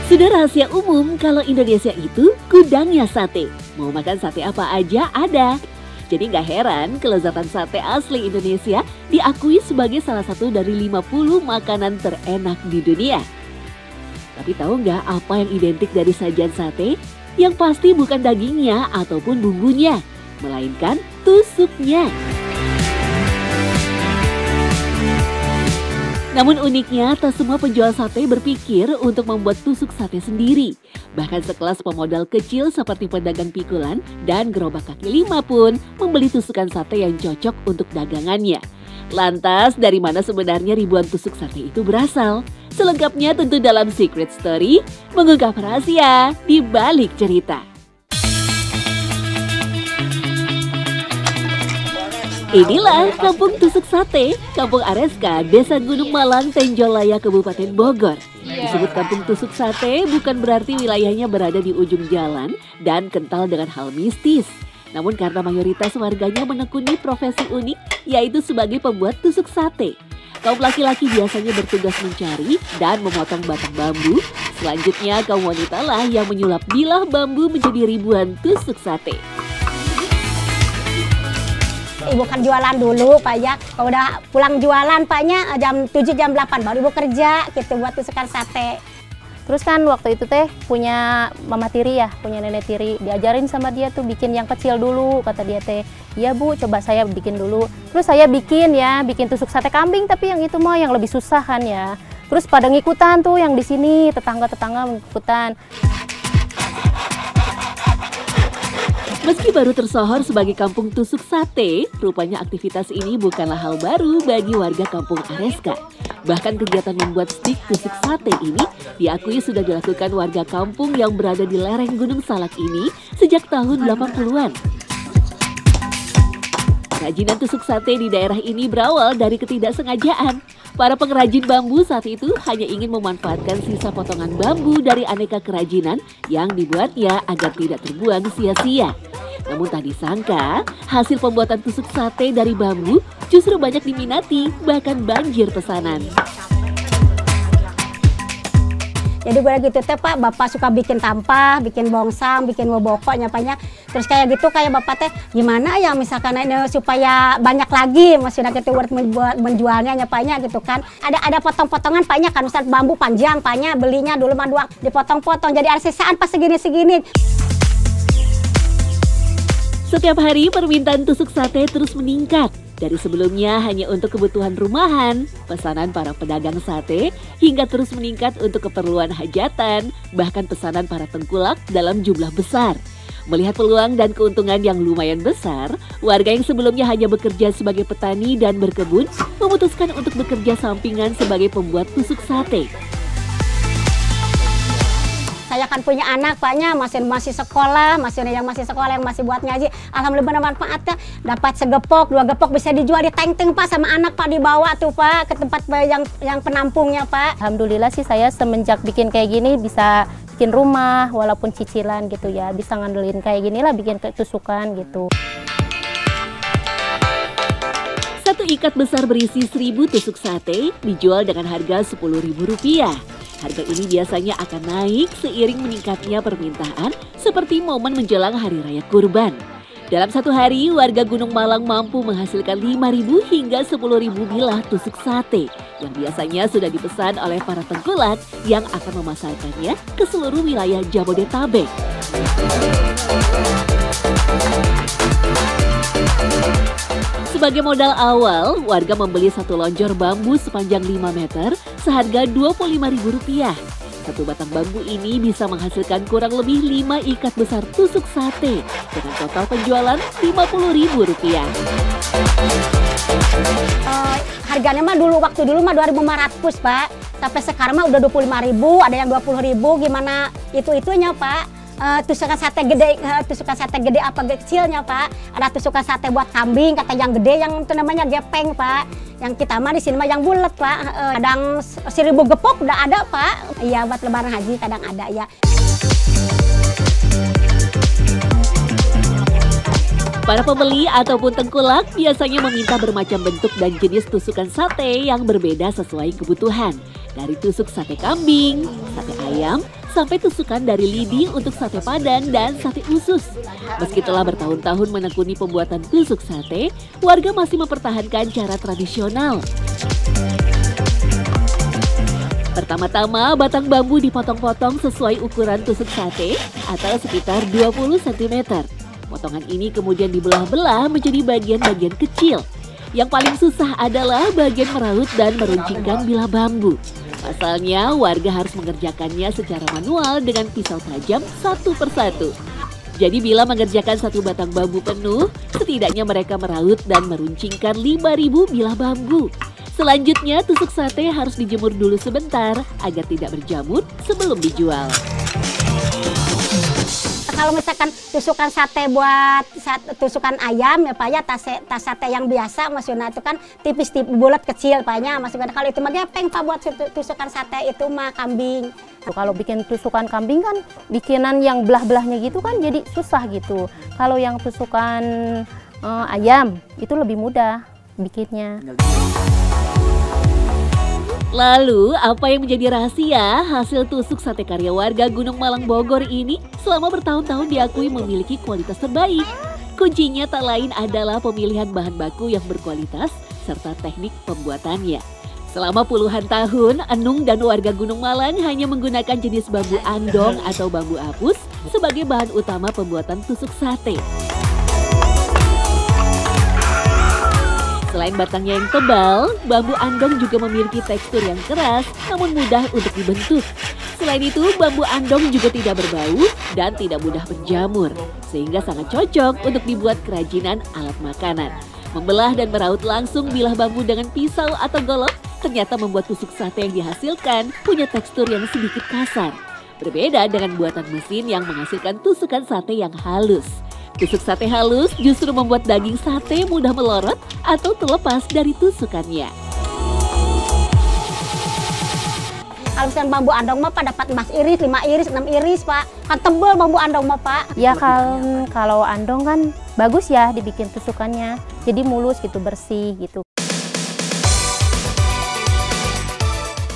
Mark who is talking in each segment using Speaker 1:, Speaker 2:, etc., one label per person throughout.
Speaker 1: Sudah rahasia umum kalau Indonesia itu gudangnya sate. Mau makan sate apa aja ada. Jadi gak heran kelezatan sate asli Indonesia diakui sebagai salah satu dari 50 makanan terenak di dunia. Tapi tahu nggak apa yang identik dari sajian sate? Yang pasti bukan dagingnya ataupun bumbunya, melainkan tusuknya. Namun uniknya, tak semua penjual sate berpikir untuk membuat tusuk sate sendiri. Bahkan sekelas pemodal kecil seperti pedagang pikulan dan gerobak kaki lima pun membeli tusukan sate yang cocok untuk dagangannya. Lantas, dari mana sebenarnya ribuan tusuk sate itu berasal? Selengkapnya tentu dalam Secret Story, mengungkap rahasia di balik cerita. Inilah Kampung Tusuk Sate, Kampung Areska, Desa Gunung Malang, Tenjolaya, Kabupaten Bogor. Disebut Kampung Tusuk Sate bukan berarti wilayahnya berada di ujung jalan dan kental dengan hal mistis. Namun karena mayoritas warganya menekuni profesi unik, yaitu sebagai pembuat tusuk sate. Kaum laki-laki biasanya bertugas mencari dan memotong batang bambu. Selanjutnya kaum wanita lah yang menyulap bilah bambu menjadi ribuan tusuk sate.
Speaker 2: Ibu kan jualan dulu Pak ya, kalau udah pulang jualan Paknya jam 7 jam 8 baru ibu kerja gitu buat tusukan sate.
Speaker 3: Terus kan waktu itu teh punya mama tiri ya, punya nenek tiri, diajarin sama dia tuh bikin yang kecil dulu, kata dia teh. Iya Bu, coba saya bikin dulu. Terus saya bikin tusuk sate kambing, tapi yang itu mah yang lebih susah kan ya. Terus pada ngikutan tuh yang di sini, tetangga-tetangga ngikutan.
Speaker 1: Meski baru tersohor sebagai kampung tusuk sate, rupanya aktivitas ini bukanlah hal baru bagi warga kampung Areska. Bahkan kegiatan membuat stik tusuk sate ini diakui sudah dilakukan warga kampung yang berada di lereng Gunung Salak ini sejak tahun 80-an. Kerajinan tusuk sate di daerah ini berawal dari ketidaksengajaan. Para pengrajin bambu saat itu hanya ingin memanfaatkan sisa potongan bambu dari aneka kerajinan yang dibuatnya agar tidak terbuang sia-sia. Namun tak disangka, hasil pembuatan tusuk sate dari bambu justru banyak diminati, bahkan banjir pesanan.
Speaker 2: Jadi gue gitu teh Pak, Bapak suka bikin tampah, bikin bongsang, bikin woboko nyapanya. Terus kayak gitu kayak Bapak teh gimana ya misalkan ini supaya banyak lagi masih udah gitu buat menjualnya nyapanya gitu kan. Ada potong-potongan Paknya kan, Ustaz bambu panjang Paknya belinya dulu mah dua dipotong-potong jadi ada sisaan pas segini-segini.
Speaker 1: Setiap hari permintaan tusuk sate terus meningkat. Dari sebelumnya hanya untuk kebutuhan rumahan, pesanan para pedagang sate, hingga terus meningkat untuk keperluan hajatan, bahkan pesanan para tengkulak dalam jumlah besar. Melihat peluang dan keuntungan yang lumayan besar, warga yang sebelumnya hanya bekerja sebagai petani dan berkebun, memutuskan untuk bekerja sampingan sebagai pembuat tusuk sate.
Speaker 2: Saya kan punya anak Paknya masih sekolah, yang masih buat ngaji. Alhamdulillah manfaatnya dapat segepok, 2 gepok bisa dijual di teng-teng Pak sama anak Pak dibawa tuh Pak ke tempat yang penampungnya Pak.
Speaker 3: Alhamdulillah sih saya semenjak bikin kayak gini bisa bikin rumah walaupun cicilan gitu ya, bisa ngandelin kayak gini lah bikin tusukan gitu.
Speaker 1: Satu ikat besar berisi 1000 tusuk sate dijual dengan harga Rp10.000. Harga ini biasanya akan naik seiring meningkatnya permintaan seperti momen menjelang Hari Raya Kurban. Dalam satu hari, warga Gunung Malang mampu menghasilkan 5.000 hingga 10.000 bilah tusuk sate yang biasanya sudah dipesan oleh para tengkulak yang akan memasarkannya ke seluruh wilayah Jabodetabek. Sebagai modal awal, warga membeli satu lonjor bambu sepanjang 5 meter seharga Rp25.000. Satu batang bambu ini bisa menghasilkan kurang lebih 5 ikat besar tusuk sate dengan total penjualan Rp50.000.
Speaker 2: Harganya mah waktu dulu mah 2.500 Pak. Sampai sekarang mah udah 25.000, ada yang 20.000, gimana itunya Pak. Tusukan sate gede apa kecilnya Pak. Ada tusukan sate buat kambing, kata yang gede yang itu namanya gepeng Pak. Yang kita mah di sini mah yang bulat Pak. Kadang 1.000 gepok udah ada Pak. Iya buat lebaran haji kadang ada ya.
Speaker 1: Para pembeli ataupun tengkulak biasanya meminta bermacam bentuk dan jenis tusukan sate yang berbeda sesuai kebutuhan. Dari tusuk sate kambing, sate ayam, sampai tusukan dari lidi untuk sate Padang dan sate usus. Meski telah bertahun-tahun menekuni pembuatan tusuk sate, warga masih mempertahankan cara tradisional. Pertama-tama, batang bambu dipotong-potong sesuai ukuran tusuk sate atau sekitar 20 cm. Potongan ini kemudian dibelah-belah menjadi bagian-bagian kecil. Yang paling susah adalah bagian meraut dan meruncingkan bilah bambu. Pasalnya, warga harus mengerjakannya secara manual dengan pisau tajam satu persatu. Jadi bila mengerjakan satu batang bambu penuh, setidaknya mereka meraut dan meruncingkan 5.000 bilah bambu. Selanjutnya, tusuk sate harus dijemur dulu sebentar agar tidak berjamur sebelum dijual.
Speaker 2: Kalau misalkan tusukan sate buat tusukan ayam ya Pak ya, tas sate yang biasa maksudnya itu kan tipis-tipis bulat kecil Pak ya, maksudnya kalau itu mah gepeng Pak buat tusukan sate itu mah kambing.
Speaker 3: Kalau bikin tusukan kambing kan bikinan yang belah-belahnya gitu kan jadi susah gitu. Kalau yang tusukan ayam itu lebih mudah bikinnya.
Speaker 1: Lalu, apa yang menjadi rahasia hasil tusuk sate karya warga Gunung Malang Bogor ini selama bertahun-tahun diakui memiliki kualitas terbaik? Kuncinya tak lain adalah pemilihan bahan baku yang berkualitas serta teknik pembuatannya. Selama puluhan tahun, Enung dan warga Gunung Malang hanya menggunakan jenis bambu andong atau bambu apus sebagai bahan utama pembuatan tusuk sate. Selain batangnya yang tebal, bambu andong juga memiliki tekstur yang keras namun mudah untuk dibentuk. Selain itu, bambu andong juga tidak berbau dan tidak mudah berjamur, sehingga sangat cocok untuk dibuat kerajinan alat makanan. Membelah dan meraut langsung bilah bambu dengan pisau atau golok ternyata membuat tusuk sate yang dihasilkan punya tekstur yang sedikit kasar. Berbeda dengan buatan mesin yang menghasilkan tusukan sate yang halus. Tusuk sate halus justru membuat daging sate mudah melorot atau terlepas dari tusukannya.
Speaker 2: Kalau misalnya bambu andong mah Pak dapat 4 iris, 5 iris, 6 iris Pak. Kan tebel bambu andong mah Pak.
Speaker 3: Ya kalau andong kan bagus ya dibikin tusukannya. Jadi mulus gitu, bersih gitu.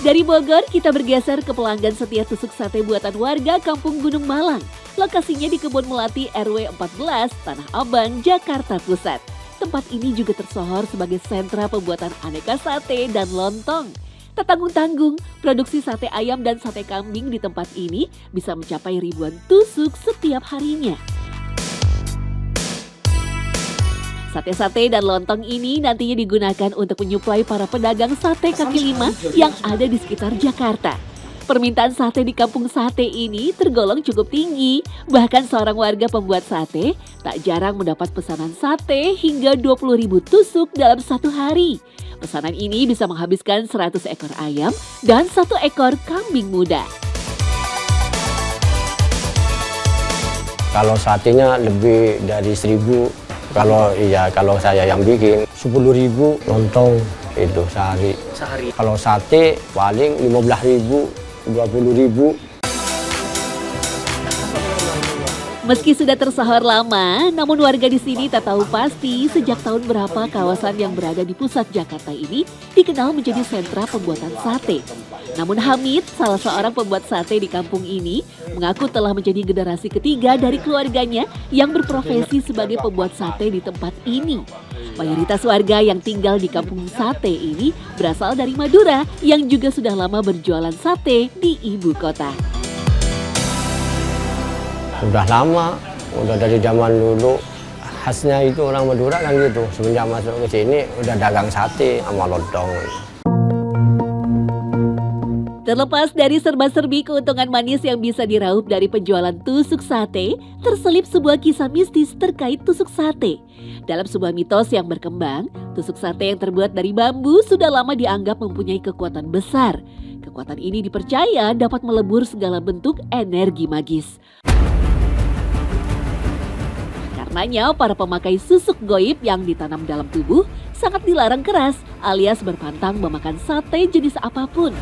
Speaker 1: Dari Bogor, kita bergeser ke pelanggan setia tusuk sate buatan warga Kampung Gunung Malang. Lokasinya di Kebun Melati RW 14, Tanah Abang, Jakarta Pusat. Tempat ini juga tersohor sebagai sentra pembuatan aneka sate dan lontong. Tak tanggung-tanggung, produksi sate ayam dan sate kambing di tempat ini bisa mencapai ribuan tusuk setiap harinya. Sate-sate dan lontong ini nantinya digunakan untuk menyuplai para pedagang sate kaki lima yang ada di sekitar Jakarta. Permintaan sate di kampung sate ini tergolong cukup tinggi. Bahkan seorang warga pembuat sate tak jarang mendapat pesanan sate hingga 20.000 tusuk dalam satu hari. Pesanan ini bisa menghabiskan 100 ekor ayam dan 1 ekor kambing muda.
Speaker 4: Kalau satenya lebih dari 1.000. Kalau saya yang bikin 10.000 lontong itu sehari. Kalau sate paling 15.000, 20.000.
Speaker 1: Meski sudah tersohor lama, namun warga di sini tak tahu pasti sejak tahun berapa kawasan yang berada di pusat Jakarta ini dikenal menjadi sentra pembuatan sate. Namun Hamid, salah seorang pembuat sate di kampung ini, mengaku telah menjadi generasi ketiga dari keluarganya yang berprofesi sebagai pembuat sate di tempat ini. Mayoritas warga yang tinggal di kampung sate ini berasal dari Madura yang juga sudah lama berjualan sate di ibu kota.
Speaker 4: Udah lama, udah dari zaman dulu. Khasnya itu orang Madura kan gitu. Semenjak masuk ke sini udah dagang sate sama lontong.
Speaker 1: Terlepas dari serba-serbi keuntungan manis yang bisa diraup dari penjualan tusuk sate, terselip sebuah kisah mistis terkait tusuk sate. Dalam sebuah mitos yang berkembang, tusuk sate yang terbuat dari bambu sudah lama dianggap mempunyai kekuatan besar. Kekuatan ini dipercaya dapat melebur segala bentuk energi magis. Karenanya, para pemakai susuk goib yang ditanam dalam tubuh sangat dilarang keras alias berpantang memakan sate jenis apapun.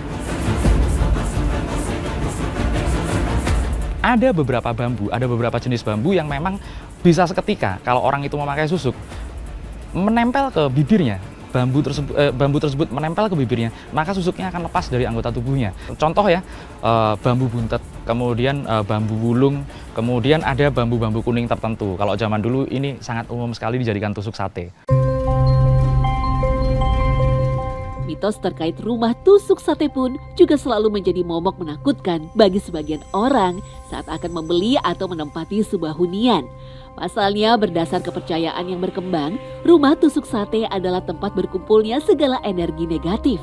Speaker 5: Ada beberapa jenis bambu yang memang bisa seketika kalau orang itu memakai susuk menempel ke bibirnya, bambu tersebut menempel ke bibirnya, maka susuknya akan lepas dari anggota tubuhnya. Contoh ya, bambu buntet, kemudian bambu wulung, kemudian ada bambu-bambu kuning tertentu. Kalau zaman dulu ini sangat umum sekali dijadikan tusuk sate.
Speaker 1: Mitos terkait rumah tusuk sate pun juga selalu menjadi momok menakutkan bagi sebagian orang saat akan membeli atau menempati sebuah hunian. Pasalnya berdasar kepercayaan yang berkembang, rumah tusuk sate adalah tempat berkumpulnya segala energi negatif.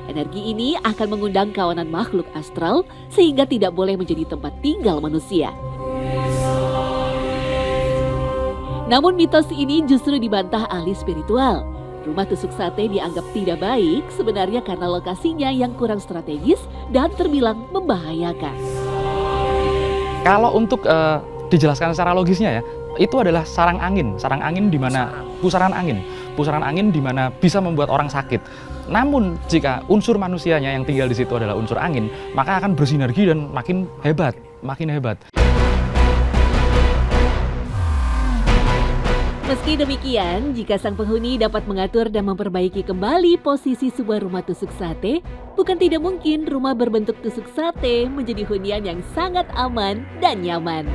Speaker 1: Energi ini akan mengundang kawanan makhluk astral sehingga tidak boleh menjadi tempat tinggal manusia. Namun mitos ini justru dibantah ahli spiritual. Rumah tusuk sate dianggap tidak baik sebenarnya karena lokasinya yang kurang strategis dan terbilang membahayakan.
Speaker 5: Kalau untuk dijelaskan secara logisnya ya, itu adalah sarang angin di mana pusaran angin di mana bisa membuat orang sakit. Namun jika unsur manusianya yang tinggal di situ adalah unsur angin, maka akan bersinergi dan makin hebat.
Speaker 1: Meski demikian, jika sang penghuni dapat mengatur dan memperbaiki kembali posisi sebuah rumah tusuk sate, bukan tidak mungkin rumah berbentuk tusuk sate menjadi hunian yang sangat aman dan nyaman.